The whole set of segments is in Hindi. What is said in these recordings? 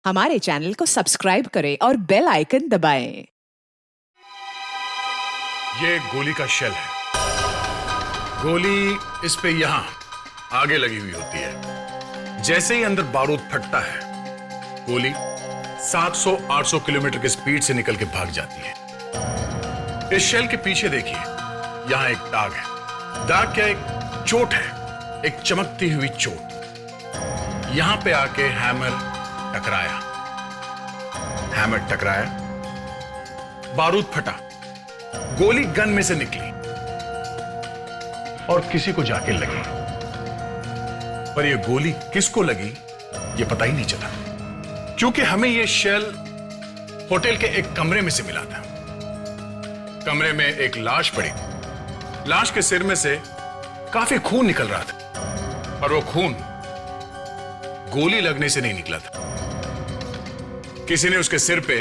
हमारे चैनल को सब्सक्राइब करें और बेल आइकन दबाएं। ये गोली का शेल है। गोली इस पे यहां आगे लगी हुई होती है। जैसे ही अंदर बारूद फटता है, गोली 700-800 किलोमीटर की स्पीड से निकल के भाग जाती है। इस शेल के पीछे देखिए, यहां एक दाग है। दाग क्या, एक चोट है, एक चमकती हुई चोट। यहां पे आके हैमर टकराया, बारूद फटा, गोली गन में से निकली और किसी को जाके लगी। पर यह गोली किसको लगी यह पता ही नहीं चला, क्योंकि हमें यह शेल होटल के एक कमरे में से मिला था। कमरे में एक लाश पड़ी थी। लाश के सिर में से काफी खून निकल रहा था, और वो खून गोली लगने से नहीं निकला था। किसी ने उसके सिर पे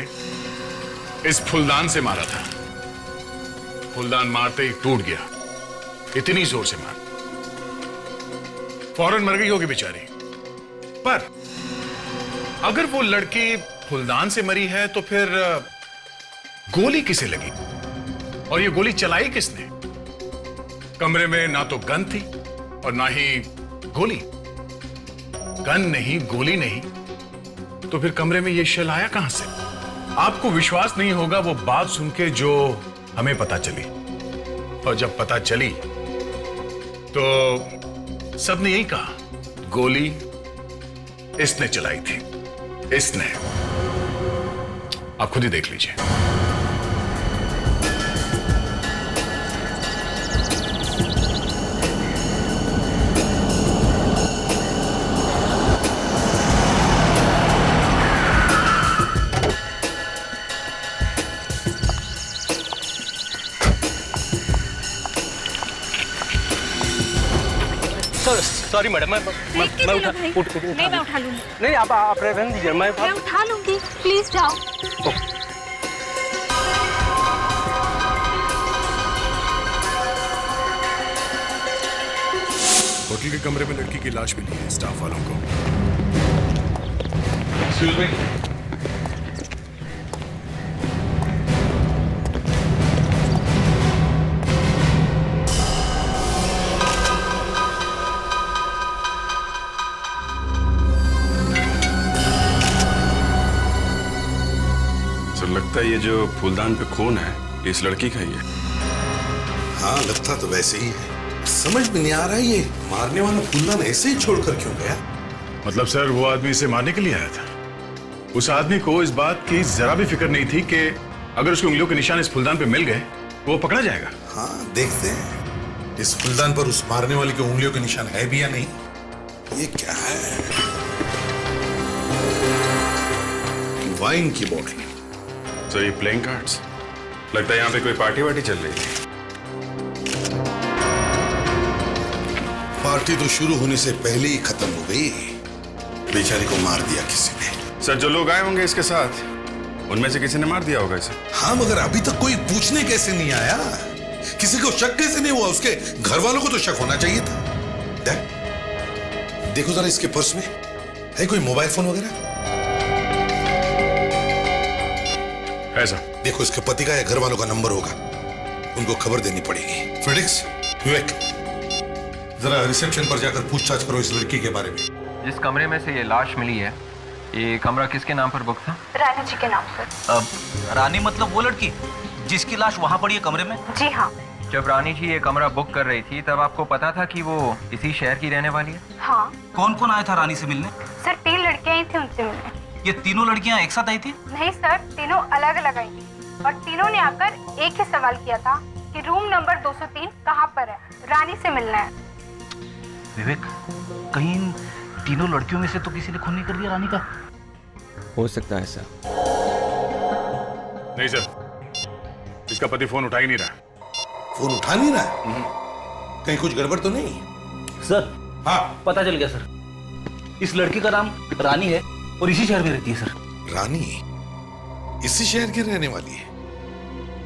इस फूलदान से मारा था। फूलदान मारते ही टूट गया, इतनी जोर से मारा, फौरन मर गई होगी बेचारी। पर अगर वो लड़की फूलदान से मरी है तो फिर गोली किसे लगी, और ये गोली चलाई किसने? कमरे में ना तो गन थी और ना ही गोली। गन नहीं, गोली नहीं, तो फिर कमरे में ये शेल आया कहां से? आपको विश्वास नहीं होगा वो बात सुन के जो हमें पता चली। और जब पता चली तो सबने यही कहा, गोली इसने चलाई थी, इसने। आप खुद ही देख लीजिए। सॉरी मैडम, मैं उठा लूंगी। नहीं, आप रहने दीजिए, मैं उठा लूंगी, प्लीज जाओ। होटल के कमरे में लड़की की लाश मिली है, स्टाफ वालों को। एक्सक्यूज मी, लगता है ये जो फूलदान पे खून है इस लड़की का ही है। हाँ लगता तो वैसे ही है। समझ में नहीं आ रहा है ये मारने वाला फूलदान ऐसे ही छोड़कर क्यों गया? मतलब सर, वो आदमी इसे मारने के लिए आया था। उस आदमी को इस बात की जरा भी फिक्र नहीं थी कि अगर उसकी उंगलियों के निशान इस फूलदान पे मिल गए तो वो पकड़ा जाएगा। हाँ देखते हैं इस फूलदान पर उस मारने वाले के उंगलियों के निशान है भी या नहीं। ये क्या है? वाइन की बोतल। तो ये प्लेइंग कार्ड्स, लगता है यहाँ पे कोई पार्टी वार्टी चल रही है। पार्टी तो शुरू होने से पहले ही खत्म हो गई। बेचारी को मार दिया किसी ने। सर, जो लोग आए होंगे इसके साथ उनमें से किसी ने मार दिया होगा इसे। हाँ मगर अभी तक कोई पूछने कैसे नहीं आया? किसी को शक कैसे नहीं हुआ? उसके घर वालों को तो शक होना चाहिए था। देखो जरा इसके पर्स में है कोई मोबाइल फोन वगैरह? ऐसा देखो इसके पति का या घर वालों का नंबर होगा, उनको खबर देनी पड़ेगी। फ्रेडिक्स, विवेक, जरा रिसेप्शन पर जाकर पूछताछ करो इस लड़की के बारे में। जिस कमरे में से ये लाश मिली है, ये कमरा किसके नाम पर बुक था? रानी जी के नाम पर। रानी मतलब वो लड़की जिसकी लाश वहाँ पड़ी है कमरे में? जी हाँ। जब रानी जी ये कमरा बुक कर रही थी तब आपको पता था कि वो इसी शहर की रहने वाली है? हाँ। कौन कौन आया था रानी से मिलने? सर 3 लड़कियां आई थी उनसे मिलने। ये तीनों लड़कियां एक साथ आई थी? नहीं सर, तीनों अलग अलग आई थी और तीनों ने आकर एक ही सवाल किया था कि रूम नंबर 203 कहाँ पर है, रानी से मिलना है। विवेक, कहीं इन तीनों लड़कियों में से तो किसी ने खून नहीं कर दिया रानी का? हो सकता है सर। नहीं सर, इसका पति फोन उठा ही नहीं रहा। फोन उठा नहीं रहा? कहीं कुछ गड़बड़ तो नहीं? सर, हाँ पता चल गया सर। इस लड़की का नाम रानी है और इसी शहर में रहती है सर। रानी इसी शहर की रहने वाली है?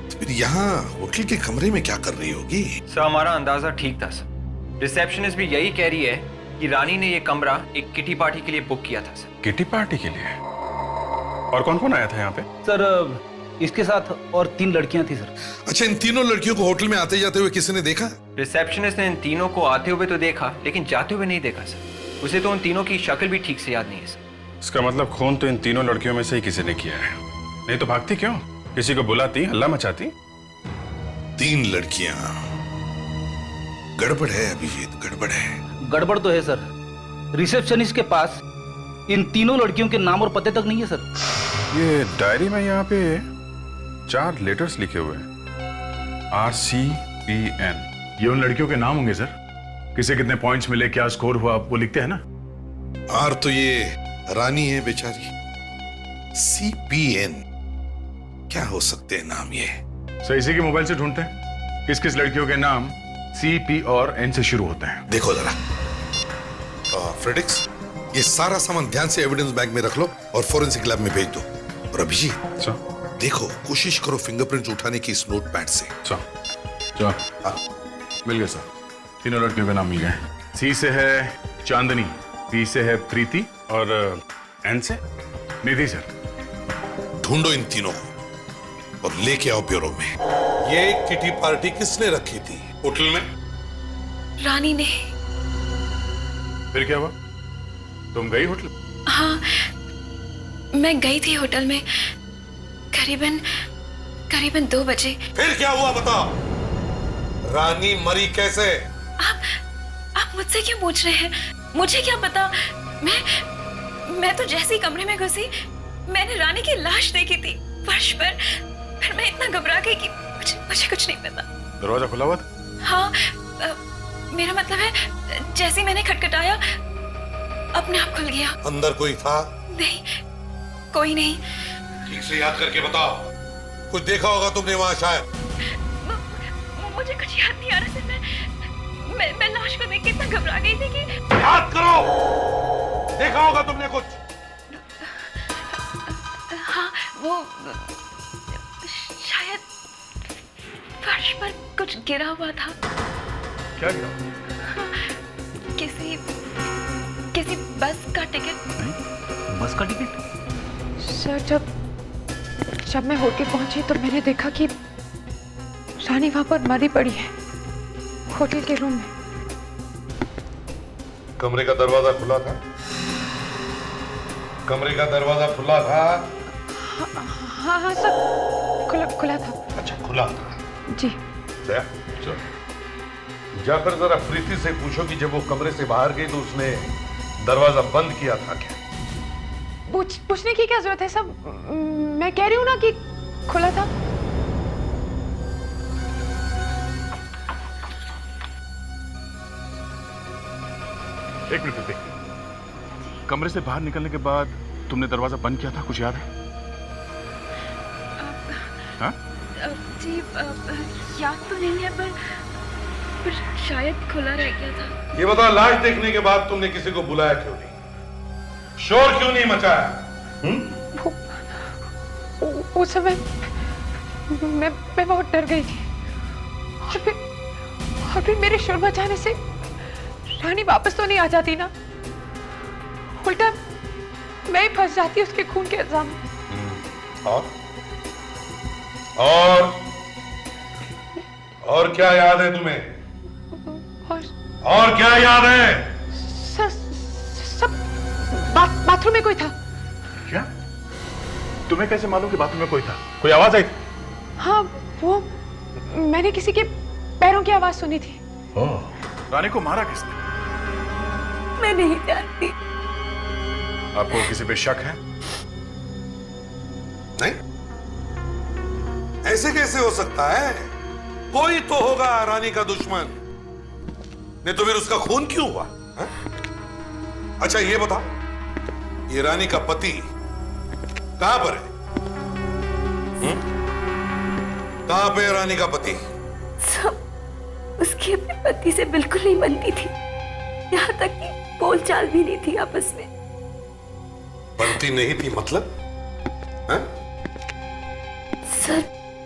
तो फिर यहाँ होटल के कमरे में क्या कर रही होगी? सर, हमारा अंदाजा ठीक था सर। रिसेप्शनिस्ट भी यही कह रही है कि रानी ने ये कमरा एक किटी पार्टी के लिए बुक किया था सर। किटी पार्टी के लिए? और कौन कौन आया था यहाँ पे? सर इसके साथ और 3 लड़कियां थी सर। अच्छा, इन तीनों लड़कियों को होटल में आते जाते हुए किसी ने देखा? रिसेप्शनिस्ट ने इन तीनों को आते हुए तो देखा, लेकिन जाते हुए नहीं देखा सर। उसे तो उन तीनों की शक्ल भी ठीक से याद नहीं है सर। इसका मतलब खून तो इन तीनों लड़कियों में से ही किसी ने किया है। नहीं तो भागती क्यों? किसी को बुलाती, हल्ला मचाती। 3 लड़कियां। गड़बड़ है अभिजीत, गड़बड़ है। गड़बड़ तो है सर। रिसेप्शनिस्ट के पास इन तीनों लड़कियों के नाम और पते तक नहीं है सर। ये डायरी में यहाँ पे 4 लेटर्स लिखे हुए हैं, RCPN। ये उन लड़कियों के नाम होंगे सर। किसे कितने पॉइंट्स मिले, क्या स्कोर हुआ, वो लिखते हैं ना। आर तो ये रानी है बेचारी। CPN क्या हो सकते हैं नाम ये? सर इसी के मोबाइल से ढूंढते हैं किस किस लड़कियों के नाम CP और N से शुरू होते हैं। देखो जरा। फ्रेडिक्स, ये सारा सामान ध्यान से एविडेंस बैग में रख लो और फोरेंसिक लैब में भेज दो। और अभिजीत, देखो कोशिश करो फिंगरप्रिंट्स उठाने की इस नोटपैड से। मिल गए सर, तीनों लड़कियों के नाम मिल गए। C से है चांदनी, P से है प्रीति और N से निधि सर। ढूंढो इन तीनों को और लेके आओ ब्यूरो में। ये किटी पार्टी किसने रखी थी होटल में? रानी ने। फिर क्या हुआ? तुम गई होटल? हाँ, मैं गई थी होटल में करीबन 2 बजे। फिर क्या हुआ बताओ? रानी मरी कैसे? आप मुझसे क्यों पूछ रहे हैं? मुझे क्या पता। मैं तो जैसे ही कमरे में घुसी, मैंने रानी की लाश देखी थी फर्श पर। फिर मैं इतना घबरा गई कि मुझे कुछ नहीं पता। दरवाजा खुला हुआ था? हाँ, मेरा मतलब है जैसे ही मैंने खटखटाया अपने आप खुल गया। अंदर कोई था? नहीं, कोई नहीं। ठीक से याद करके बताओ, कुछ देखा होगा तुमने वहां शायद? मुझे कुछ याद नहीं आ रहा था। मैं लाश को देख के इतना घबरा गई थी कि। याद करो, देखा होगा तुमने कुछ? हाँ, वो शायद फर्श पर कुछ गिरा हुआ था। क्या गिरा? किसी बस का टिकट। बस का टिकट? सर जब मैं होटल पहुंची तो मैंने देखा कि रानी वहां पर मरी पड़ी है, होटल के रूम में। कमरे का दरवाजा खुला था? कमरे का दरवाजा खुला था? हाँ सर, खुला था। अच्छा, खुला था जी। चल जाकर जरा प्रीति से पूछो कि जब वो कमरे से बाहर गई तो उसने दरवाजा बंद किया था क्या? पूछने की क्या जरूरत है सब? मैं कह रही हूँ ना कि खुला था। एक मिनट रुकिए। कमरे से बाहर निकलने के बाद तुमने दरवाजा बंद किया था, कुछ याद है? हाँ? जी, याद तो नहीं है, पर शायद खुला रह गया था। ये बताओ, लाश देखने के बाद तुमने किसी को बुलाया क्यों नहीं? शोर क्यों नहीं मचाया? उस समय मैं बहुत डर गई थी और फिर मेरे शोर मचाने से रानी वापस तो नहीं आ जाती ना, उल्टा मैं ही फंस जाती उसके खून के इल्जाम में। और क्या याद है तुम्हें? और क्या याद है? सब बाथरूम में कोई था। क्या? तुम्हें कैसे मालूम कि बाथरूम में कोई था? कोई आवाज आई थी? हाँ, वो मैंने किसी के पैरों की आवाज सुनी थी। रानी को मारा किसने? मैं नहीं जानती। आपको किसी पे शक है? नहीं, ऐसे कैसे हो सकता है? कोई तो होगा रानी का दुश्मन, नहीं तो फिर उसका खून क्यों हुआ? है? अच्छा ये बता, ये रानी का पति कहां पर है? कहां पे है रानी का पति? सब उसकी अपने पति से बिल्कुल नहीं बनती थी, यहाँ तक कि बोलचाल भी नहीं थी आपस में। बनती नहीं थी मतलब? है? सर,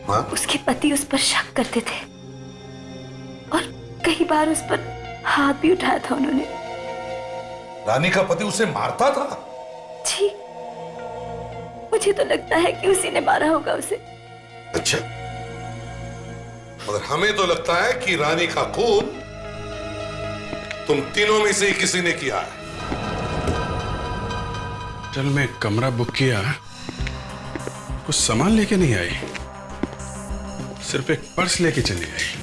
हाँ? उसके पति उस पर शक करते थे और कई बार उस पर हाथ भी उठाया था उन्होंने। रानी का पति उसे मारता था? जी, मुझे तो लगता है कि उसी ने मारा होगा उसे। अच्छा, मगर हमें तो लगता है कि रानी का खून तुम तीनों में से ही किसी ने किया है। चल, मैं कमरा बुक किया, कुछ सामान लेके नहीं आई, सिर्फ एक पर्स लेके चली आई।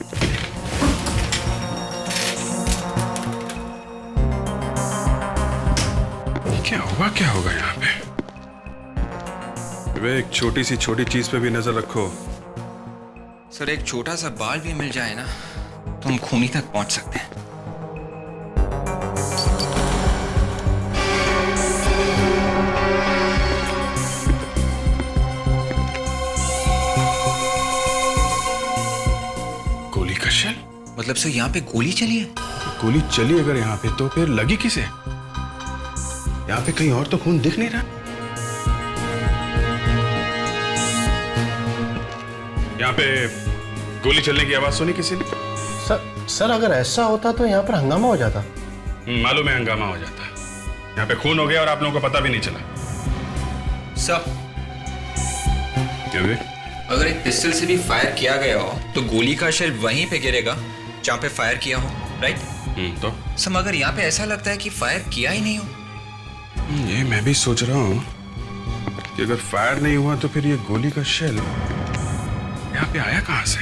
क्या होगा यहाँ पे? वे एक छोटी चीज पे भी नजर रखो। सर, एक छोटा सा बाल भी मिल जाए ना तो हम खूनी तक पहुंच सकते हैं। गोली का शेल? मतलब सर, यहाँ पे गोली चली है? गोली चली अगर यहाँ पे तो फिर लगी किसे? यहाँ पे कहीं और तो खून दिख नहीं रहा। यहाँ पे गोली चलने की आवाज सुनी किसी ने? सर अगर ऐसा होता तो यहाँ पर हंगामा हो जाता। मालूम है, हंगामा हो जाता। यहाँ पे खून हो गया और आप लोगों को पता भी नहीं चला। सर, क्या वे? अगर एक पिस्टल से भी फायर किया गया हो तो गोली का शेल वहीं पे गिरेगा जहाँ पे फायर किया हो, राइट? तो सर, मगर यहाँ पे ऐसा लगता है कि फायर किया ही नहीं हो। ये मैं भी सोच रहा हूँ कि अगर फायर नहीं हुआ तो फिर ये गोली का शेल यहाँ पे आया कहाँ से?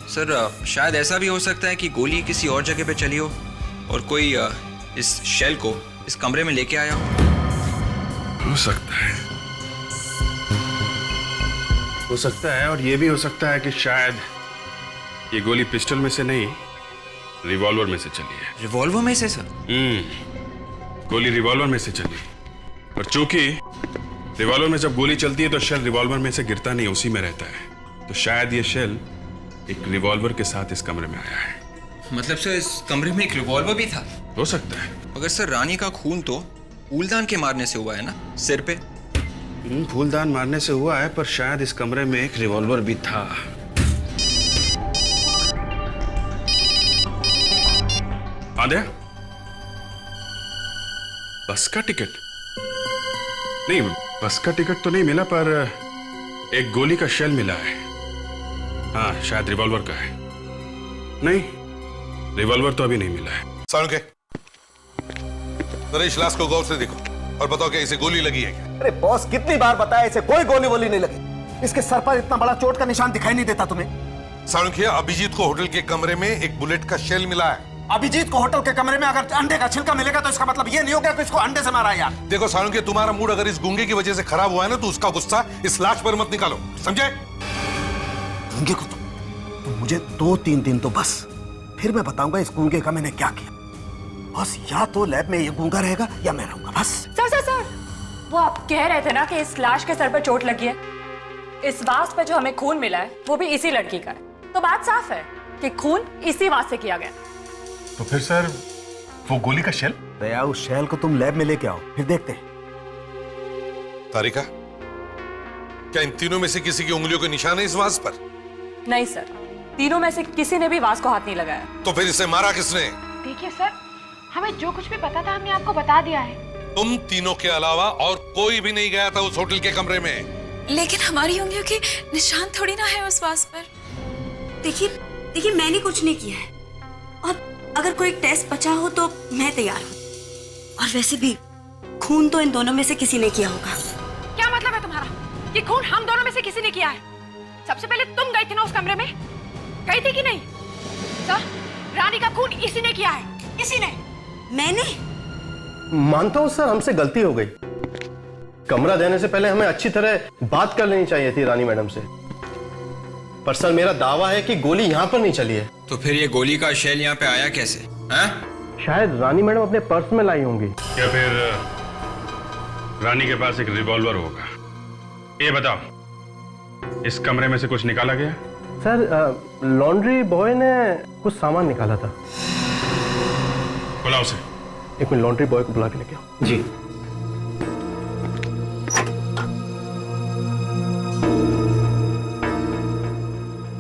सर, शायद ऐसा भी हो सकता है कि गोली किसी और जगह पे चली हो और कोई इस शेल को इस कमरे में लेके आया हो सकता है, हो सकता है। और ये भी हो सकता है कि शायद ये गोली पिस्टल में से नहीं, रिवॉल्वर में से चली है। रिवॉल्वर में से? सर, गोली रिवॉल्वर में से चली, और चूंकि रिवॉल्वर में जब गोली चलती है तो शेल रिवॉल्वर में से गिरता नहीं, उसी में रहता है। तो शायद ये शेल एक रिवॉल्वर के साथ इस कमरे में आया है। मतलब सर, इस कमरे में एक रिवॉल्वर भी था? हो सकता है। मगर सर, रानी का खून तो फूलदान के मारने से हुआ है ना, सिर पे? फूलदान मारने से हुआ है, पर शायद इस कमरे में एक रिवॉल्वर भी था। आद्या, बस का टिकट? नहीं, बस का टिकट तो नहीं मिला, पर एक गोली का शेल मिला है। हाँ, शायद रिवॉल्वर का है। नहीं, रिवॉल्वर तो अभी नहीं मिला है। साळुंखे, नरेश लाश को गौर से देखो और बताओ क्या इसे गोली लगी है क्या? अरे बॉस, कितनी बार बताया इसे कोई गोली वोली नहीं लगी। इसके सर पर इतना बड़ा चोट का निशान दिखाई नहीं देता तुम्हें? साळुंखे, अभिजीत को होटल के कमरे में एक बुलेट का शेल मिला है। अभिजीत को होटल के कमरे में अगर अंडे का छिलका मिलेगा तो इसका मतलब ये नहीं हो गया कि इसको अंडे से मारा है यार। देखो साळुंखे, तुम्हारा मूड अगर इस गूंगे की वजह से खराब हुआ है ना, तो उसका गुस्सा इस लाश पर मत निकालो, समझे? गूंगे को तो मुझे 2-3 दिन तो बस, फिर मैं बताऊंगा इस गूंगे का मैंने क्या किया। बस या तो लैब में ये गूंगा रहेगा या मैं रहूंगा, बस। सर, वो आप कह रहे थे ना कि इस लाश के सर पर चोट लगी है। इस वास पे जो हमें खून मिला है वो भी इसी लड़की का है, तो बात साफ है कि खून इसी वास से किया गया। तो फिर सर, वो गोली का शेल? दया, उस शेल को तुम लैब में लेके आओ, फिर देखते हैं। तारिका, क्या इन तीनों में से किसी की उंगलियों के निशान है इस वास पर? नहीं सर, तीनों में से किसी ने भी वास को हाथ नहीं लगाया। तो फिर इसे मारा किसने? देखिए सर, हमें जो कुछ भी पता था हमने आपको बता दिया है। तुम तीनों के अलावा और कोई भी नहीं गया था उस होटल के कमरे में। लेकिन हमारी उंगलियों के निशान थोड़ी ना है उस वास पर। देखिए मैंने कुछ नहीं किया है, और अगर कोई टेस्ट बचा हो तो मैं तैयार हूँ। और वैसे भी खून तो इन दोनों में से किसी ने किया होगा। क्या मतलब है तुम्हारा कि खून हम दोनों में से किसी ने किया है? सबसे पहले तुम गई थी ना उस कमरे में, गई थी कि नहीं? सर, रानी का खून इसी ने किया है, इसी ने। मैंने? मानता हूँ सर, हमसे गलती हो गई। कमरा देने से पहले हमें अच्छी तरह बात कर लेनी चाहिए थी रानी मैडम से। पर सर, मेरा दावा है कि गोली यहाँ पर नहीं चली है। तो फिर ये गोली का शेल यहाँ पे आया कैसे? हैं? शायद रानी मैडम अपने पर्स में लाई होंगी। या फिर रानी के पास एक रिवॉल्वर होगा। ये बताओ, इस कमरे में से कुछ निकाला गया? सर, लॉन्ड्री बॉय ने कुछ सामान निकाला था। बुलाओ उसे। एक मिनट, लॉन्ड्री बॉय को बुला के लेके आओ। जी।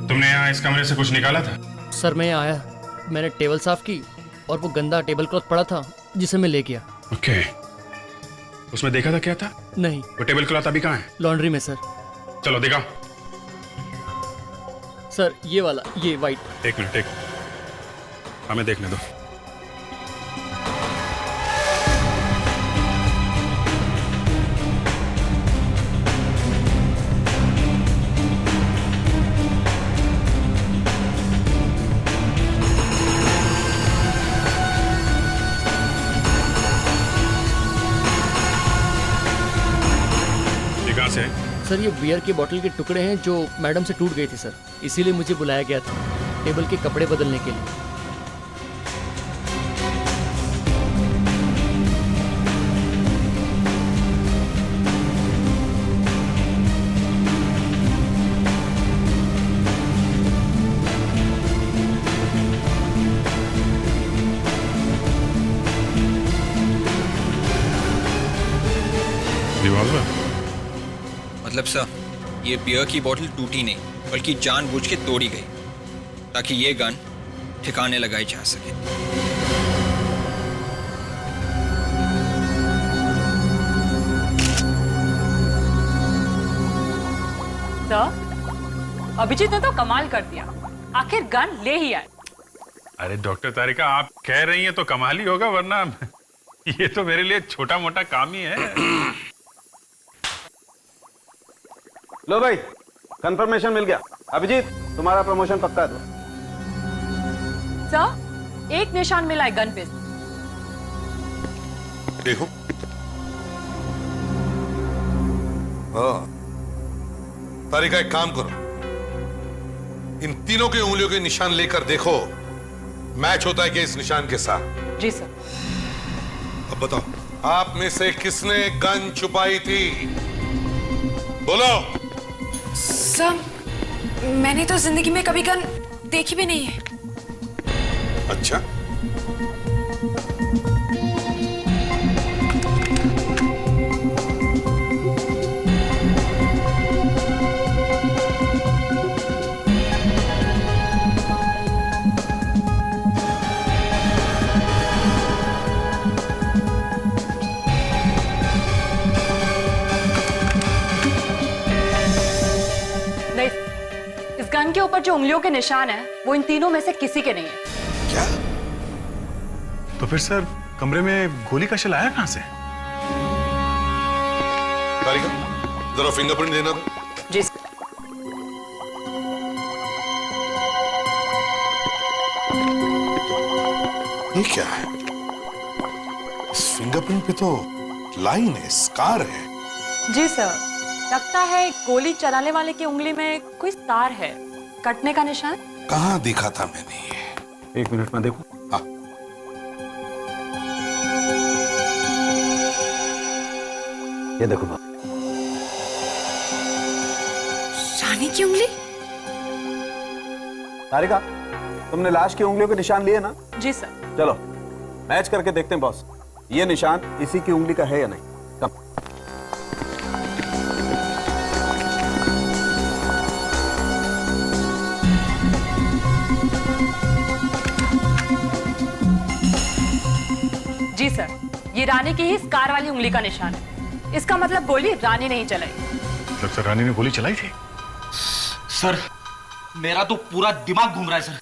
तुमने यहाँ इस कमरे से कुछ निकाला था? सर, मैं यहाँ आया, मैंने टेबल साफ की और वो गंदा टेबल क्लॉथ पड़ा था जिसे मैं ले गया। ओके। उसमें देखा था क्या था? नहीं। वो टेबल क्लॉथ अभी कहाँ है? लॉन्ड्री में सर। चलो दिखाओ। सर ये वाला, ये वाइट। एक मिनट, हमें देखने दो। से? सर ये बियर के बोतल के टुकड़े हैं जो मैडम से टूट गए थे सर, इसीलिए मुझे बुलाया गया था टेबल के कपड़े बदलने के लिए। मतलब सर, ये बियर की बोतल टूटी नहीं बल्कि जानबूझ के तोड़ी गई ताकि ये गन ठिकाने लगाई जा सके। सर, अभिजीत ने तो कमाल कर दिया, आखिर गन ले ही आए। अरे डॉक्टर तारिका, आप कह रही हैं तो कमाल ही होगा, वरना ये तो मेरे लिए छोटा मोटा काम ही है। लो भाई, कंफर्मेशन मिल गया। अभिजीत, तुम्हारा प्रमोशन पक्का है। सर, एक निशान मिला है गन पे। देखो। हाँ, तारिका एक काम करो, इन तीनों की उंगलियों के निशान लेकर देखो मैच होता है क्या इस निशान के साथ। जी सर। अब बताओ, आप में से किसने गन छुपाई थी? बोलो। सर, मैंने तो जिंदगी में कभी गन देखी भी नहीं है। अच्छा, गन के ऊपर जो उंगलियों के निशान है वो इन तीनों में से किसी के नहीं है। क्या? तो फिर सर, कमरे में गोली का शेल आया कहां से? तारिका, जरा फिंगरप्रिंट देना था। जी। ये क्या है? इस फिंगरप्रिंट पे तो लाइन है, स्कार है। जी सर, लगता है गोली चलाने वाले की उंगली में कोई तार है, कटने का निशान। कहाँ देखा था मैंने ये? एक मिनट में देखूं। हाँ। ये देखो बाबा। रानी की उंगली? तारिका, तुमने लाश की उंगलियों के निशान लिए ना? जी सर। चलो मैच करके देखते हैं बॉस, ये निशान इसी की उंगली का है या नहीं। कम। जी सर, ये रानी की ही स्कार वाली उंगली का निशान है। इसका मतलब गोली रानी नहीं चलाई। मतलब सर, रानी ने गोली चलाई थी? सर, मेरा तो पूरा दिमाग घूम रहा है सर।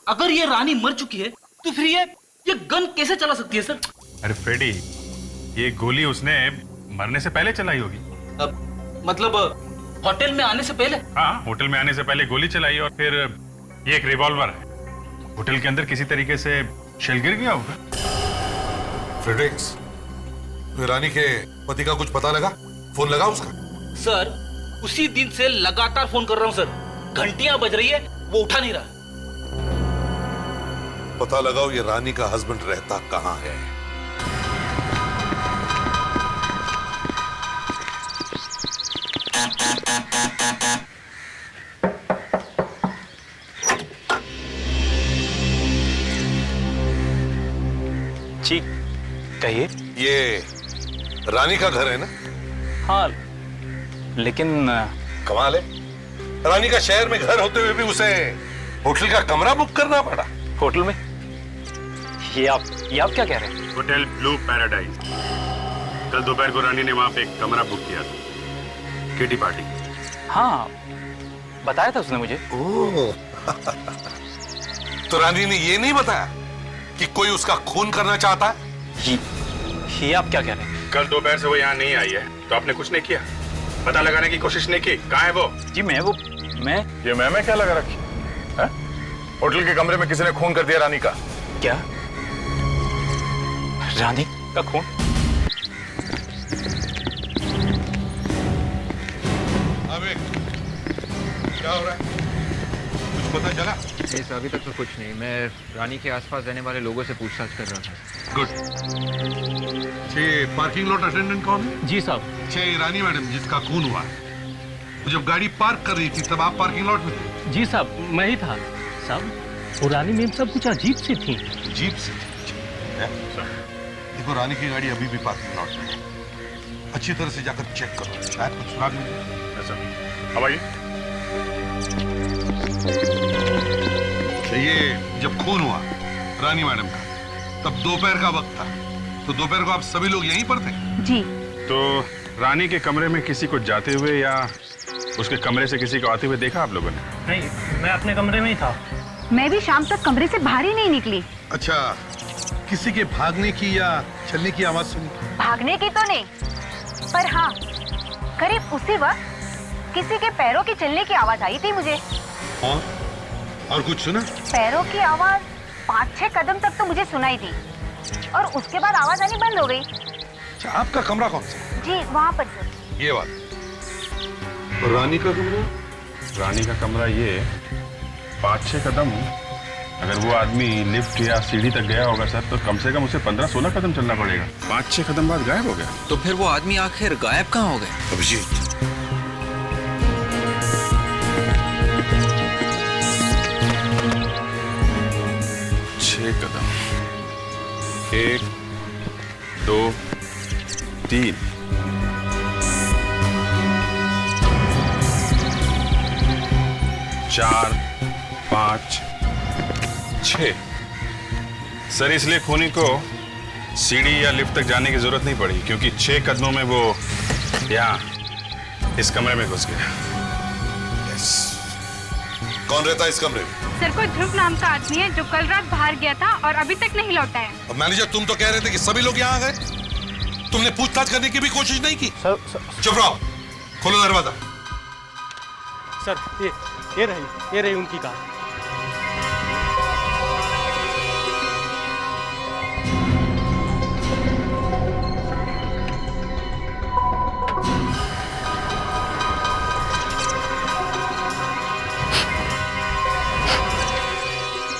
अगर ये रानी मर चुकी है तो फिर ये गन कैसे चला सकती है सर? अरे फ्रेडी, ये गोली उसने मरने से पहले चलाई होगी। मतलब होटल में आने से पहले? हाँ, होटल में आने से पहले गोली चलाई, और फिर ये एक रिवॉल्वर है। होटल के अंदर किसी तरीके से शेल गिर गया होगा। फ्रेडेक्स, रानी के पति का कुछ पता लगा? फोन लगा उसका? सर, उसी दिन से लगातार फोन कर रहा हूं सर, घंटियां बज रही है, वो उठा नहीं रहा। पता लगाओ ये रानी का हस्बैंड रहता कहां है। जी कहिए। ये रानी का घर है ना? हाँ, लेकिन कमाल है, रानी का शहर में घर होते हुए भी उसे होटल का कमरा बुक करना पड़ा। होटल में? ये आप क्या कह रहे हैं? Hotel blue paradise. कल दोपहर को रानी ने वहां पे एक कमरा बुक किया था, किटी पार्टी। हाँ, बताया था उसने मुझे। ओह तो रानी ने ये नहीं बताया कि कोई उसका खून करना चाहता है? ये आप क्या कह रहे हैं? कल दोपहर से वो यहाँ नहीं आई है, तो आपने कुछ नहीं किया, पता लगाने की कोशिश नहीं की? कहाँ है वो? जी मैं ये मैं क्या लगा रखी है? होटल के कमरे में किसी ने खून कर दिया रानी का। क्या? रानी का खून? क्या हो रहा है? कुछ पता चला? इस अभी तक तो कुछ नहीं। मैं रानी के आसपास रहने वाले लोगों से पूछताछ कर रहा था। गुड। ये पार्किंग लॉट अटेंडेंट कौन है? जी साहब। ये रानी मैडम जिसका खून हुआ, वो जब गाड़ी पार्क कर रही थी तब आप पार्किंग लॉट में थे? जी साहब, मैं ही था साहब। वो रानी मैम सब कुछ अजीब सी थी। अजीब सी थी? देखो रानी की गाड़ी अभी भी पार्किंग लॉट में है, अच्छी तरह से जाकर चेक करो, शायद कुछ सुराग मिले। अब आइए। ये जब खून हुआ रानी मैडम का, तब दोपहर का वक्त था, तो दोपहर को आप सभी लोग यहीं पर थे? जी। तो रानी के कमरे में किसी को जाते हुए या उसके कमरे से किसी को आते हुए देखा आप लोगों ने? नहीं, मैं अपने कमरे में ही था। मैं भी शाम तक कमरे से बाहर ही नहीं निकली। अच्छा, किसी के भागने की या चलने की आवाज सुनी? भागने की तो नहीं, पर हाँ, करीब उसी वक्त किसी के पैरों की चलने की आवाज आई थी मुझे। और कुछ सुना? पैरों की आवाज 5-6 कदम तक तो मुझे सुनाई दी, और उसके बाद आवाज आनी बंद हो गई। अच्छा, आपका कमरा कौन सा? जी वहाँ पर सर। ये बात। और रानी का कमरा? रानी का कमरा ये 5-6 कदम। अगर वो आदमी लिफ्ट या सीढ़ी तक गया होगा सर, तो कम से कम उसे 15-16 कदम चलना पड़ेगा। 5-6 कदम बाद गायब हो गया। तो फिर वो आदमी आखिर गायब कहाँ हो गए? अभिजीत, 6 कदम, 1, 2, 3। 4, 5, 6। सर इसलिए खूनी को सीढ़ी या लिफ्ट तक जाने की जरूरत नहीं पड़ी, क्योंकि 6 कदमों में वो यहाँ इस कमरे में घुस गया। कौन रहता है इस कमरे में? सर, कोई ध्रुव नाम का आदमी है जो कल रात बाहर गया था और अभी तक नहीं लौटा है। अब मैनेजर, तुम तो कह रहे थे कि सभी लोग यहाँ आ गए, तुमने पूछताछ करने की भी कोशिश नहीं की? सर, चुप रहो, खोलो दरवाजा। सर ये रही उनकी कार।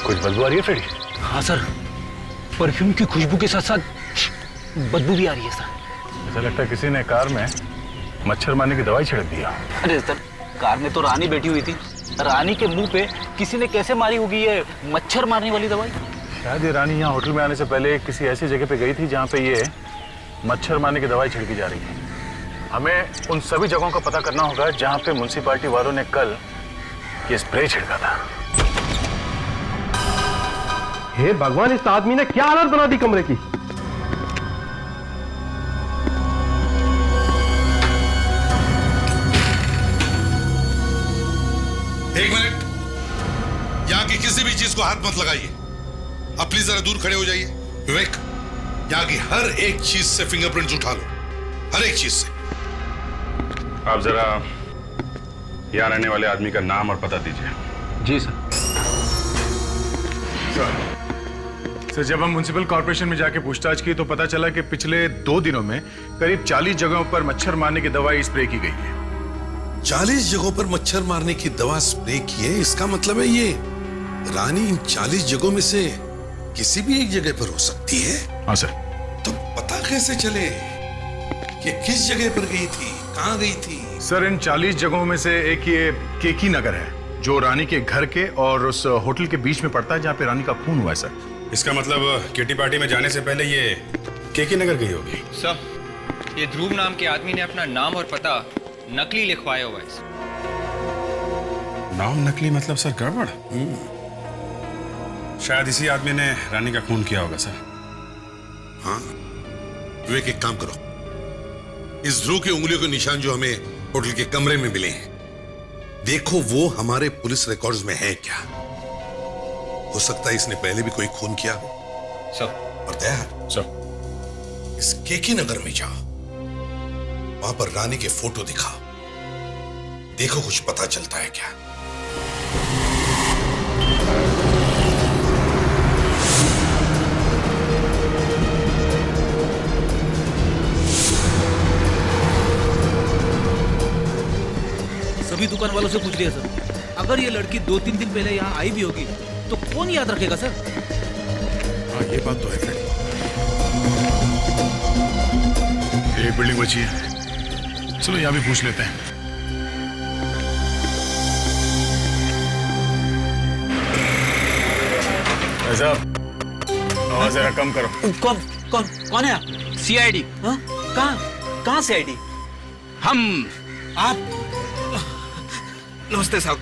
कुछ बदबू आ रही है फ्रेडी? हाँ सर, परफ्यूम की खुशबू के साथ साथ बदबू भी आ रही है सर। ऐसा लगता है किसी ने कार में मच्छर मारने की दवाई छिड़क दिया। अरे सर, कार में तो रानी बैठी हुई थी, रानी के मुंह पे किसी ने कैसे मारी होगी ये मच्छर मारने वाली दवाई? शायद ये रानी यहाँ होटल में आने से पहले किसी ऐसी जगह पे गई थी जहाँ पे ये मच्छर मारने की दवाई छिड़की जा रही है। हमें उन सभी जगहों का पता करना होगा जहाँ पे म्युनिसिपैलिटी वालों ने कल ये स्प्रे छिड़का था। हे भगवान, इस आदमी ने क्या हालत बना दी कमरे की। एक मिनट, यहाँ की किसी भी चीज को हाथ मत लगाइए। आप प्लीज जरा दूर खड़े हो जाइए। विवेक, यहाँ की हर एक चीज से फिंगरप्रिंट्स उठा लो, हर एक चीज से। आप जरा यहाँ रहने वाले आदमी का नाम और पता दीजिए। जी सर। सर, जब हम म्युनिसिपल कॉर्पोरेशन में जाके पूछताछ की तो पता चला कि पिछले 2 दिनों में करीब 40 जगहों पर मच्छर मारने की दवाई स्प्रे की गई है। 40 जगहों पर मच्छर मारने की दवा स्प्रे की है? इसका मतलब है ये रानी इन 40 जगहों में से किसी भी एक जगह पर हो सकती है। हाँ सर। तो पता कैसे चले कि किस जगह पर गई थी, कहाँ गई थी? सर, इन 40 जगहों में से एक ये केकी नगर है, जो रानी के घर के और उस होटल के बीच में पड़ता है जहाँ पे रानी का खून हुआ है। सर, इसका मतलब किटी पार्टी में जाने से पहले ये केकी नगर गई होगी। सर, ये ध्रुव नाम के आदमी ने अपना नाम और पता नकली लिखवाया हुआ है। नाम नकली मतलब सर गड़बड़? शायद इसी आदमी ने रानी का खून किया होगा सर। हाँ, विवेक, एक काम करो, इस ध्रुव की उंगलियों के निशान जो हमें होटल के कमरे में मिले हैं, देखो वो हमारे पुलिस रिकॉर्ड्स में है क्या? हो सकता है इसने पहले भी कोई खून किया हो। सर। और दयाल सर, इस केकी नगर में जाओ, वहां पर रानी के फोटो दिखाओ, देखो कुछ पता चलता है क्या। सभी दुकान वालों से पूछ लिया सर। अगर ये लड़की 2-3 दिन पहले यहाँ आई भी होगी तो कौन याद रखेगा सर? हाँ ये बात तो है फ्रेडी। एक बिल्डिंग बची है, चलो यहाँ भी पूछ लेते हैं। साहब आवाज जरा कम करो। कौन है आप? सीआईडी। कहाँ सीआईडी? हम। आप? नमस्ते साहब।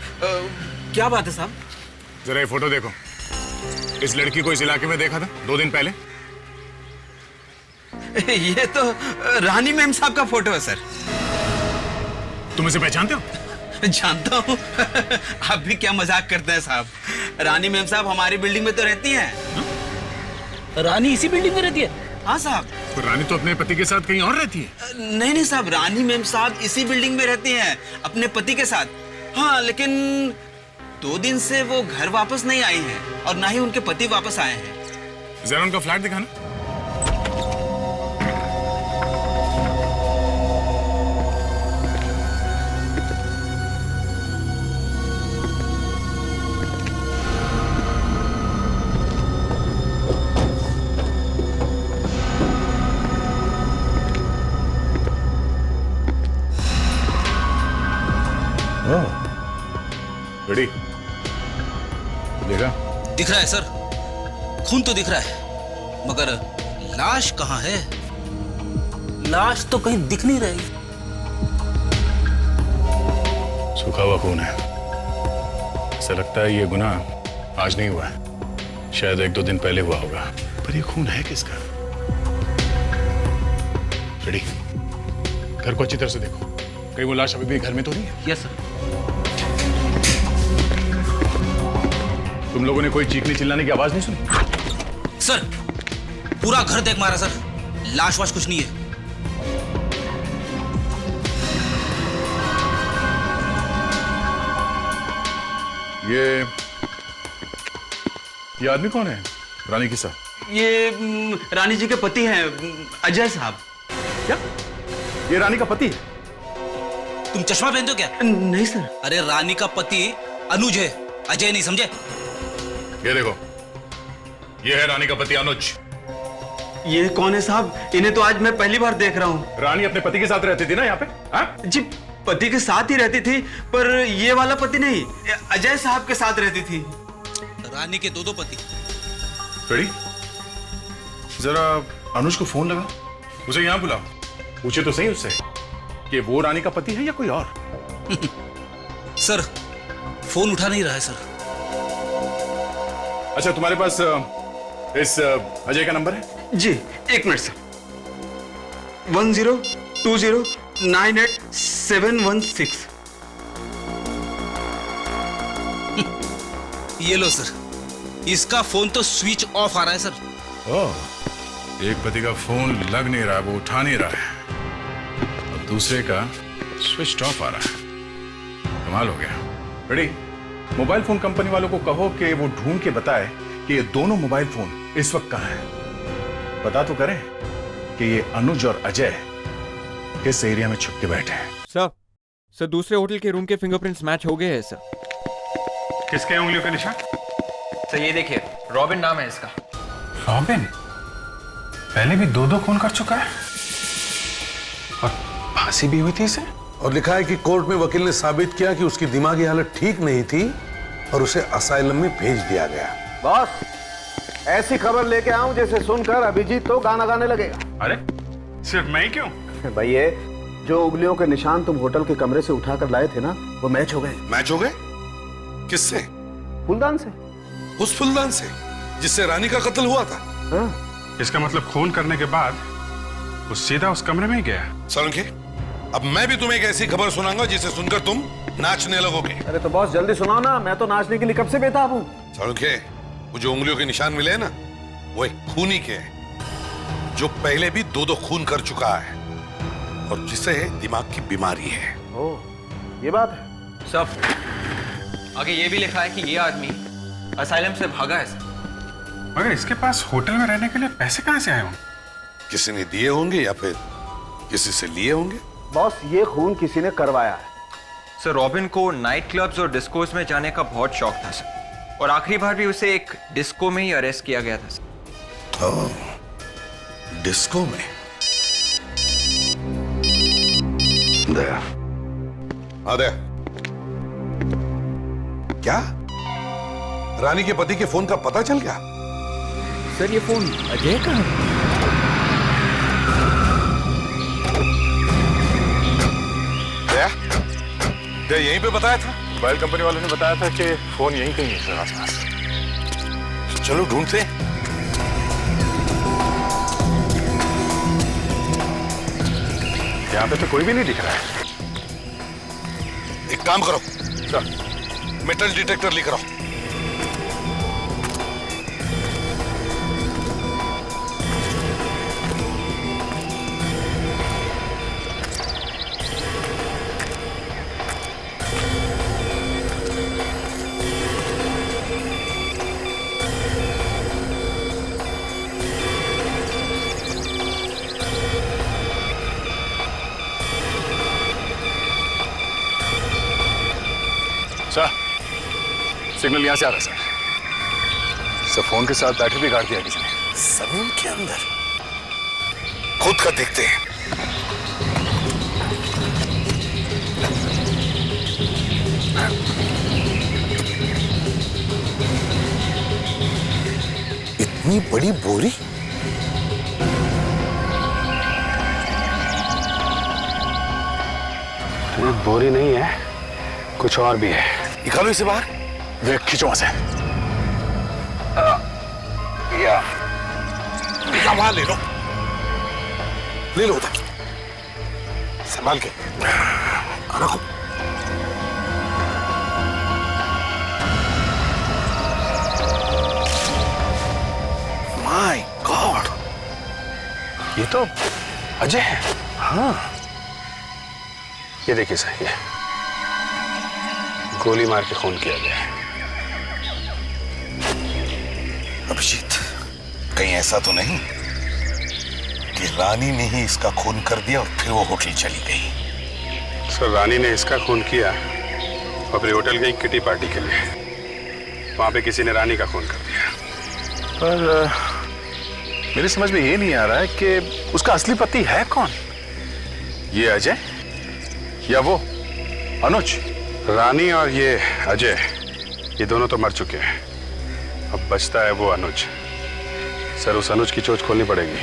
क्या बात है साहब? जरा ये फोटो देखो। इस लड़की को इस इलाके में देखा था 2 दिन पहले? ये तो रानी मैम साहब का फोटो है सर। तुम इसे पहचानते हो? जानता हूँ। आप भी क्या मजाक करते हैं साहब। रानी मैम साहब हमारी बिल्डिंग में तो रहती हैं। रानी इसी बिल्डिंग में रहती है? हाँ साहब। तो रानी तो अपने पति के साथ कहीं और रहती है। नहीं साहब, रानी मैम साहब इसी बिल्डिंग में रहती हैं अपने पति के साथ। हाँ, लेकिन 2 दिन से वो घर वापस नहीं आई हैं और ना ही उनके पति वापस आए हैं। जरा उनका फ्लैट दिखाना। रेडी? देखा? दिख रहा है सर, खून तो दिख रहा है, मगर लाश कहाँ है? लाश तो कहीं दिख नहीं रही। सूखा हुआ खून है। ऐसा लगता है ये गुनाह आज नहीं हुआ है, शायद 1-2 दिन पहले हुआ होगा। पर ये खून है किसका? रेडी? घर को अच्छी तरह से देखो, कहीं वो लाश अभी भी घर में तो नहीं है? Yes sir. तुम लोगों ने कोई चीखने चिल्लाने की आवाज नहीं सुनी? सर पूरा घर देख मारा सर, लाश वाश कुछ नहीं है। ये आदमी कौन है रानी के साथ? ये रानी जी के पति हैं, अजय साहब। क्या ये रानी का पति है? तुम चश्मा पहनते हो क्या? नहीं सर। अरे रानी का पति अनुज है, अजय नहीं, समझे? ये देखो, ये है रानी का पति अनुज। ये कौन है साहब? इन्हें तो आज मैं पहली बार देख रहा हूँ। रानी अपने पति के साथ रहती थी ना यहाँ पे? हाँ जी, पति के साथ ही रहती थी, पर ये वाला पति नहीं, अजय साहब के साथ रहती थी। रानी के 2 पति। रेडी? जरा अनुज को फोन लगा, उसे यहाँ बुलाओ, पूछे तो सही उससे कि वो रानी का पति है या कोई और। सर फोन उठा नहीं रहा है सर। अच्छा, तुम्हारे पास इस अजय का नंबर है? जी, 1 मिनट सर। 1020987716। ये लो सर, इसका फोन तो स्विच ऑफ आ रहा है सर। ओह, एक पति का फोन लग नहीं रहा, वो उठा नहीं रहा है, और दूसरे का स्विच ऑफ आ रहा है। कमाल हो गया। रेडी? मोबाइल फोन कंपनी वालों को कहो कि वो ढूंढ के बताए कि ये दोनों मोबाइल फोन इस वक्त कहां हैं। बता तो करें कि ये अनुज और अजय किस एरिया में छुप के बैठे हैं। सर दूसरे होटल के रूम के फिंगरप्रिंट्स मैच हो गए हैं सर। किसके उंगलियों के निशान? सर ये देखिए, रॉबिन नाम है इसका। रॉबिन पहले भी 2 खून कर चुका है और फांसी भी हुई थी इसे। और लिखा है कि कोर्ट में वकील ने साबित किया कि उसकी दिमागी हालत ठीक नहीं थी और उसे असाइलम में भेज दिया गया। बॉस, ऐसी खबर लेके आऊं जैसे सुनकर अभिजीत तो गाना गाने लगेगा। अरे सिर्फ मैं ही क्यों? भाई ये जो उंगलियों के निशान तुम होटल के कमरे से उठाकर लाए थे ना, वो मैच हो गए। मैच हो गए? किससे? फूलदान से। उस फूलदान से जिससे रानी का कत्ल हुआ था? हाँ। इसका मतलब खून करने के बाद वो सीधा उस कमरे में ही गया। सोलंकी, अब मैं भी तुम्हें एक ऐसी खबर सुनाऊंगा जिसे सुनकर तुम नाचने लगोगे। अरे तो बॉस जल्दी सुनाओ ना, मैं तो नाचने के लिए कब से बेताब हूँ। सोलंकी, वो जो उंगलियों के निशान मिले हैं ना, वो एक खूनी के हैं, जो पहले भी 2-2 खून कर चुका है और जिसे दिमाग की बीमारी है। ओह, ये बात है। सब आगे ये भी लिखा है कि ये आदमी असाइलम से भागा है सर। मगर इसके पास होटल में रहने के लिए पैसे कहां से आए होंगे? किसी ने दिए होंगे या फिर किसी से लिए होंगे। बॉस, ये खून किसी ने करवाया है। सर रॉबिन को नाइट क्लब्स और डिस्कोस में जाने का बहुत शौक था सर, और आखिरी बार भी उसे एक डिस्को में ही अरेस्ट किया गया था सर। ओह, डिस्को में? दया, हाँ दया, क्या रानी के पति के फोन का पता चल गया? सर ये फोन अजय का है। दया, दया यहीं पे बताया था? मोबाइल कंपनी वालों ने बताया था कि फोन यहीं कहीं है सर आसपास। चलो ढूंढते हैं। यहाँ पे तो कोई भी नहीं दिख रहा है। एक काम करो सर, मेटल डिटेक्टर लेकर आओ। सर, सिग्नल यहां से आ रहा है सर। फोन के साथ बैटरी भी काट दिया किसी ने। जमीन के अंदर खुद का देखते हैं। इतनी बड़ी बोरी? बोरी नहीं है, कुछ और भी है। निकालो इसे बाहर। वे खींचो वहां से। या वहां ले लो, ले लो उधर, संभाल के रखो। माय गॉड, ये तो अजय है। हाँ, ये देखिए सर, ये गोली मार के खून किया गया है। अभिजीत, कहीं ऐसा तो नहीं कि रानी ने ही इसका खून कर दिया और फिर वो होटल चली गई? सर, रानी ने इसका खून किया और फिर होटल गई किटी पार्टी के लिए। वहां पे किसी ने रानी का खून कर दिया। पर मेरी समझ में ये नहीं आ रहा है कि उसका असली पति है कौन? ये अजय या वो अनुज? रानी और ये अजय, ये दोनों तो मर चुके हैं। अब बचता है वो अनुज। सर, उस अनुज की चोट खोलनी पड़ेगी।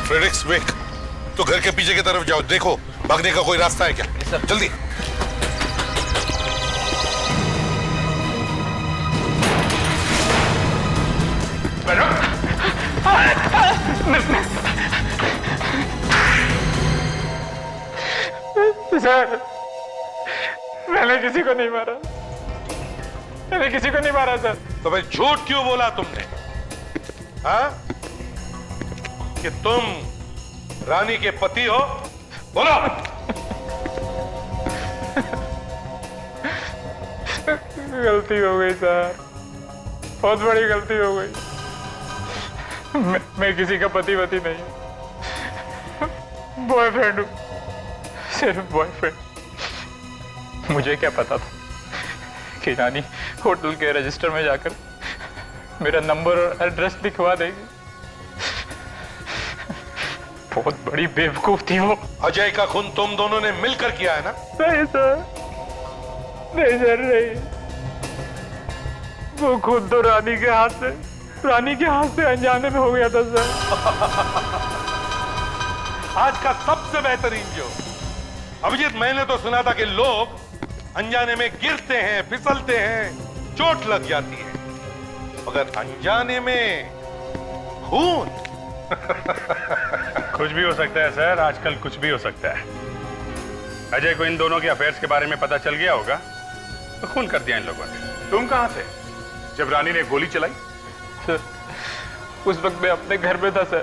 फ्रेडरिक्स वेक, तो घर के पीछे की तरफ जाओ, देखो भागने का कोई रास्ता है क्या? जल्दी। सर, मैंने किसी को नहीं मारा, मैंने किसी को नहीं मारा सर। तो भाई झूठ क्यों बोला तुमने? हाँ, कि तुम रानी के पति हो? बोलो। गलती हो गई सर, बहुत बड़ी गलती हो गई। मैं किसी का पति वती नहीं, बॉयफ्रेंड हूँ, सिर्फ बॉयफ्रेंड। मुझे क्या पता था कि रानी होटल के रजिस्टर में जाकर मेरा नंबर और एड्रेस लिखवा देगी। बहुत बड़ी बेवकूफ थी वो। अजय का खून तुम दोनों ने मिलकर किया है ना? नहीं सर, नहीं सर, नहीं। वो खुद तो रानी के हाथ से अनजाने में हो गया था सर। आज का सबसे बेहतरीन जो अभिजीत, मैंने तो सुना था कि लोग अनजाने में गिरते हैं, फिसलते हैं, चोट लग जाती है, मगर अनजाने में खून। कुछ भी हो सकता है सर, आजकल कुछ भी हो सकता है। अजय को इन दोनों के अफेयर्स के बारे में पता चल गया होगा तो खून कर दिया इन लोगों ने। तुम कहां थे जब रानी ने गोली चलाई? सर उस वक्त मैं अपने घर में था सर।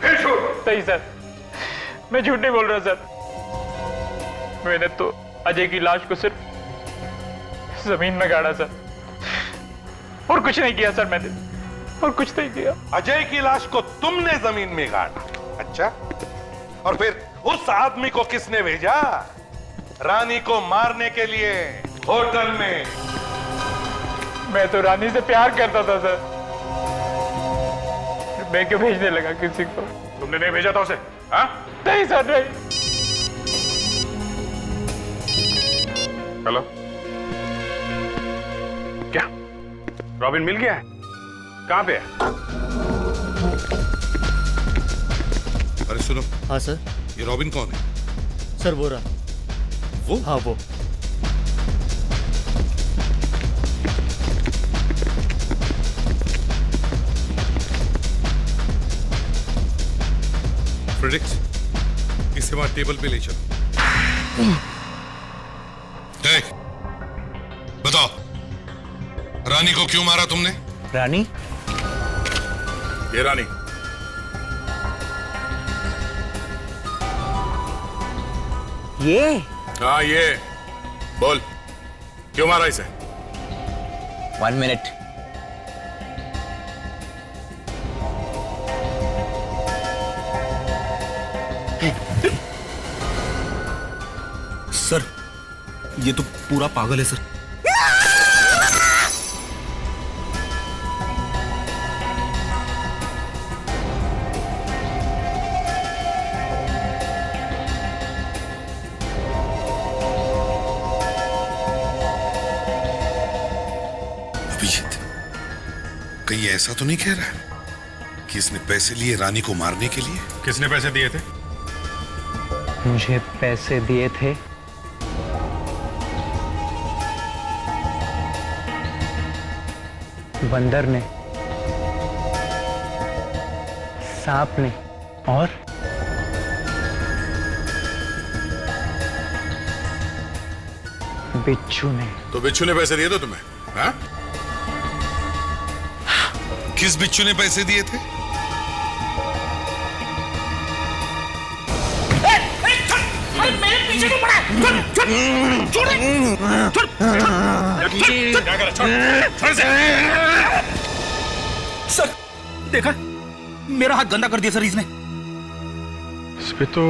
सही सर, मैं झूठ नहीं बोल रहा सर। मैंने तो अजय की लाश को सिर्फ जमीन में गाड़ा सर, और कुछ नहीं किया सर मैंने, और कुछ नहीं किया। अजय की लाश को तुमने जमीन में गाड़ा? अच्छा, और फिर उस आदमी को किसने भेजा रानी को मारने के लिए होटल में? मैं तो रानी से प्यार करता था सर, मैं क्यों भेजने लगा किसी को? तुमने नहीं भेजा था उसे? हाँ? नहीं सर, नहीं। हेलो, क्या रॉबिन मिल गया है? कहां पे है? अरे सुनो। हाँ सर। ये रॉबिन कौन है? सर वो रहा। वो? हाँ वो। फ्रेडरिक्स, इसे वहां टेबल पे ले चलो। बताओ, रानी को क्यों मारा तुमने? रानी? ये रानी। ये? हाँ ये। बोल, क्यों मारा इसे? 1 मिनट। सर ये तो पूरा पागल है सर। अभिजीत, कहीं ऐसा तो नहीं कह रहा कि इसने पैसे लिए रानी को मारने के लिए? किसने पैसे दिए थे? मुझे पैसे दिए थे। बंदर ने, सांप ने और बिच्छू ने। तो बिच्छू ने पैसे दिए थे तुम्हें? हाँ? किस बिच्छू ने पैसे दिए थे? मेरे पीछे क्यों पड़ा? सर देखा, मेरा हाथ गंदा कर दिया सर इसने। इस पे तो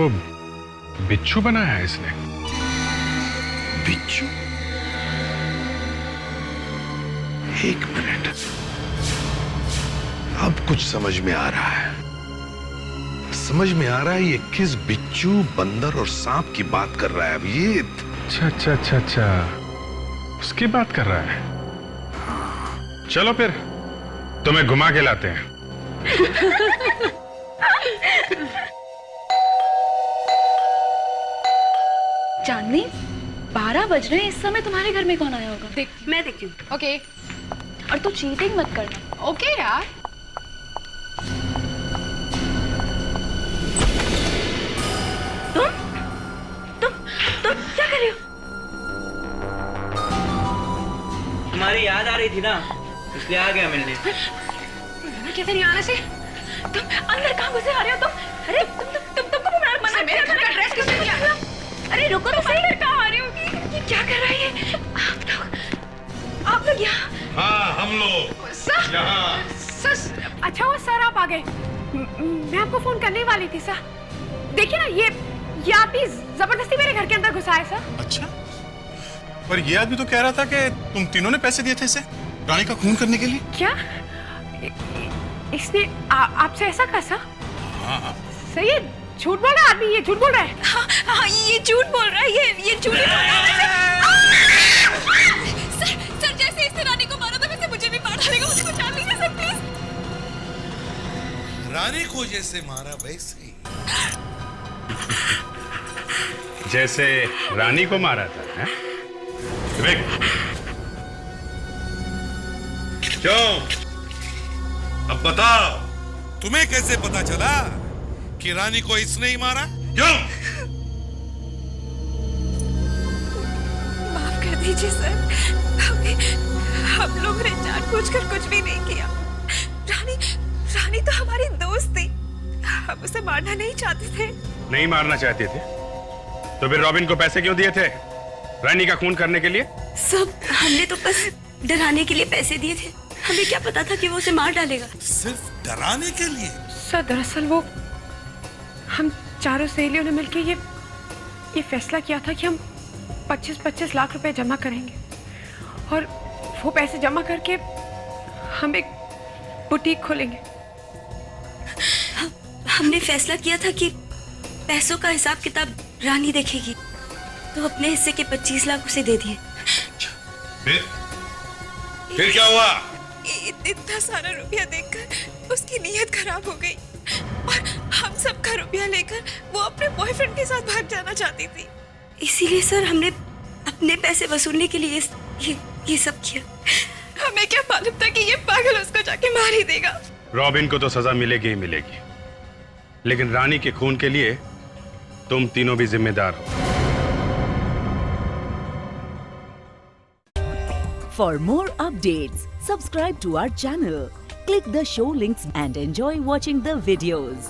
बिच्छू बनाया है इसने। बिच्छू? एक मिनट, अब कुछ समझ में आ रहा है। समझ में आ रहा है ये किस बिच्छू, बंदर और सांप की बात कर रहा है अभिजीत। अच्छा, उसकी बात कर रहा है। चलो फिर तुम्हें घुमा के लाते हैं। चांदनी, 12 बज रहे हैं, इस समय तुम्हारे घर में कौन आया होगा? मैं देखती हूँ। ओके। और तू चीटिंग मत करना। ओके यार। तुम क्या कर रही हो? तुम्हारी याद आ रही थी ना, इसलिए आ गया मिलने। कैसे नहीं आने से? तुम अंदर कहाँ घुसे आ रहे हो तुम? अरे तुमको मना मेरे घर का ड्रेस किसने दिया? अरे रुको तो सही, अंदर कहाँ आ रही हो? ये क्या कर रहा है ये? आप लोग यहाँ? हाँ हम लोग सर, यहाँ। सर, अच्छा हुआ सर आप आ गए। मैं आपको फोन करने वाली थी सर। देखिए ना, ये आदमी जबरदस्ती मेरे घर के अंदर घुसा है सर। अच्छा, पर ये आदमी तो कह रहा था कि तुम तीनों ने पैसे दिए थे इसे रानी का खून करने के लिए। क्या इसने आपसे ऐसा कहा सर? हाँ। सर ये झूठ बोल रहा है आदमी, ये झूठ बोल रहा है। हाँ ये झूठ बोल रहा है, ये झूठ बोल रहा है। सर जैसे इसने रानी को मारा था वैसे मुझे भी मार डालेगा, मुझे बचा लीजिए सर प्लीज। रानी को जैसे मारा वैसे ही। जैसे रानी को मारा था, है? विवेक, क्यों? अब बताओ, तुम्हें कैसे पता चला कि रानी को इसने ही मारा? क्यों? माफ कर दीजिए सर, हम लोगों ने जानबूझकर कुछ भी नहीं किया। रानी तो हमारी दोस्त थी, हम उसे मारना नहीं चाहते थे। नहीं मारना चाहते थे तो फिर रॉबिन को पैसे क्यों दिए थे रानी का खून करने के लिए? सब हमने तो बस डराने के लिए पैसे दिए थे, हमें क्या पता था कि वो उसे मार डालेगा। सिर्फ डराने के लिए? सर दरअसल वो हम चारों सहेलियों ने मिलकर ये फैसला किया था कि हम 25-25 लाख रुपए जमा करेंगे और वो पैसे जमा करके हम एक बुटीक खोलेंगे। हमने फैसला किया था कि पैसों का हिसाब किताब रानी देखेगी, तो अपने हिस्से के 25 लाख उसे दे दिए। फिर क्या हुआ? इतना सारा रुपया देखकर उसकी नीयत खराब हो गई और हम सबका रुपया लेकर वो अपने बॉयफ्रेंड के साथ भाग जाना चाहती थी। इसीलिए सर हमने अपने पैसे वसूलने के लिए ये सब किया। हमें क्या मालूम था कि ये पागल उसको जाके मार ही देगा। रॉबिन को तो सजा मिलेगी ही मिलेगी, लेकिन रानी के खून के लिए तुम तीनों भी जिम्मेदार हो। For more updates, subscribe to our channel, click the show links and enjoy watching the videos.